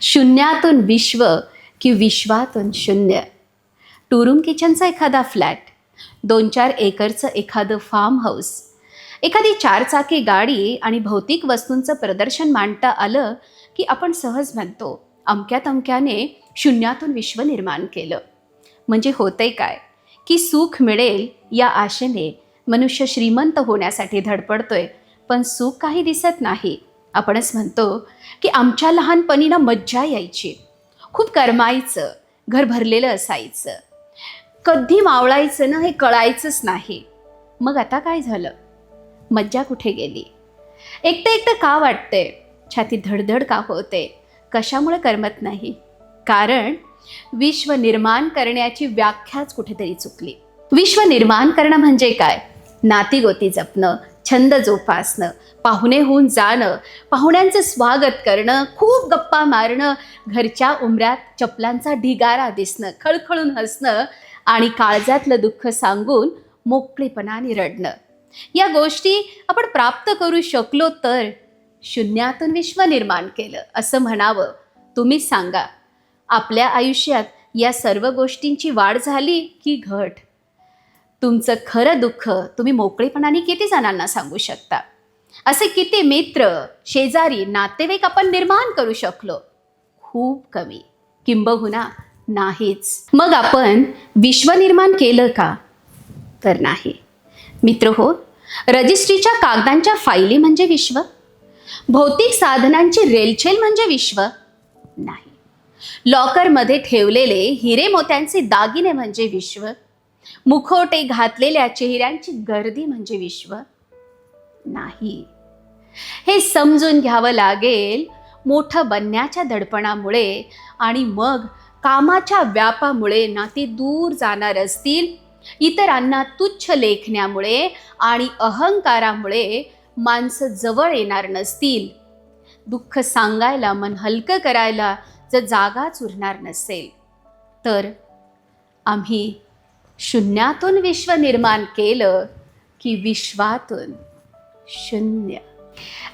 शून्यातून विश्व की विश्वातून शून्य. टू रूम किचनचा एखादा फ्लॅट, 2-4 एकरचं एखादं फार्म हाऊस, एखादी 4 चाकी गाडी आणि भौतिक वस्तूंचं प्रदर्शन मांडता आलं की आपण सहज म्हणतो, अमक्या तमक्याने शून्यातून विश्व निर्माण केलं. म्हणजे होतंय काय की सुख मिळेल या आशेने मनुष्य श्रीमंत होण्यासाठी धडपडतोय, पण सुख काही दिसत नाही. आपणच म्हणतो की आमच्या लहानपणी ना मज्जा यायची, खूप करमायचं, घर भरलेलं असायचं, कधी मावळायचं ना हे कळायचंच नाही. मग आता काय झालं? मज्जा कुठे गेली? एकटं एकटं का वाटतंय? छातीत धडधड का होते? कशामुळे करमत नाही? कारण विश्व निर्माण करण्याची व्याख्याच कुठेतरी चुकली. विश्व निर्माण करणं म्हणजे काय? नातीगोती जपणं, छंद जोपासणं, पाहुणे होऊन जाणं, पाहुण्यांचं स्वागत करणं, खूप गप्पा मारणं, घरच्या उंबऱ्यात चपलांचा ढिगारा दिसणं, खळखळून हसणं आणि काळजातलं दुःख सांगून मोकळेपणाने रडणं. या गोष्टी आपण प्राप्त करू शकलो तर शून्यातून विश्व निर्माण केलं असं म्हणावं. तुम्हीच सांगा, आपल्या आयुष्यात या सर्व गोष्टींची वाढ झाली की घट? तुमचं खरं दुःख तुम्ही मोकळेपणाने किती जणांना सांगू शकता? असे किती मित्र, शेजारी, नातेवाईक आपण निर्माण करू शकलो? खूप कमी, किंबहुना नाहीच. मग आपण विश्व निर्माण केलं का? तर नाही. मित्र हो, रजिस्ट्रीच्या कागदांच्या फायली म्हणजे विश्व? भौतिक साधनांची रेलचेल म्हणजे विश्व? नाही. लॉकरमध्ये ठेवलेले हिरे मोत्यांचे दागिने म्हणजे विश्व? मुखवटे घातलेल्या चेहऱ्यांची गर्दी म्हणजे विश्व? नाही. हे समजून घ्यावं लागेल, मोठं बनण्याच्या दडपणामुळे आणि मग कामाच्या व्यापामुळे नाती दूर जाणार असतील, इतरांना तुच्छ लेखण्यामुळे आणि अहंकारामुळे माणसं जवळ येणार नसतील, दुःख सांगायला, मन हलकं करायला जर जागाच उरणार नसेल, तर आम्ही शून्यातून विश्व निर्माण केलं की विश्वातून शून्य?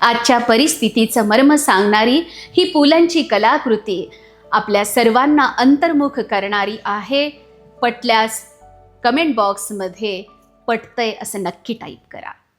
आजच्या परिस्थितीचं मर्म सांगणारी ही पुलंची कलाकृती आपल्या सर्वांना अंतर्मुख करणारी आहे. पटल्यास कमेंट बॉक्समध्ये पटतंय असं नक्की टाईप करा.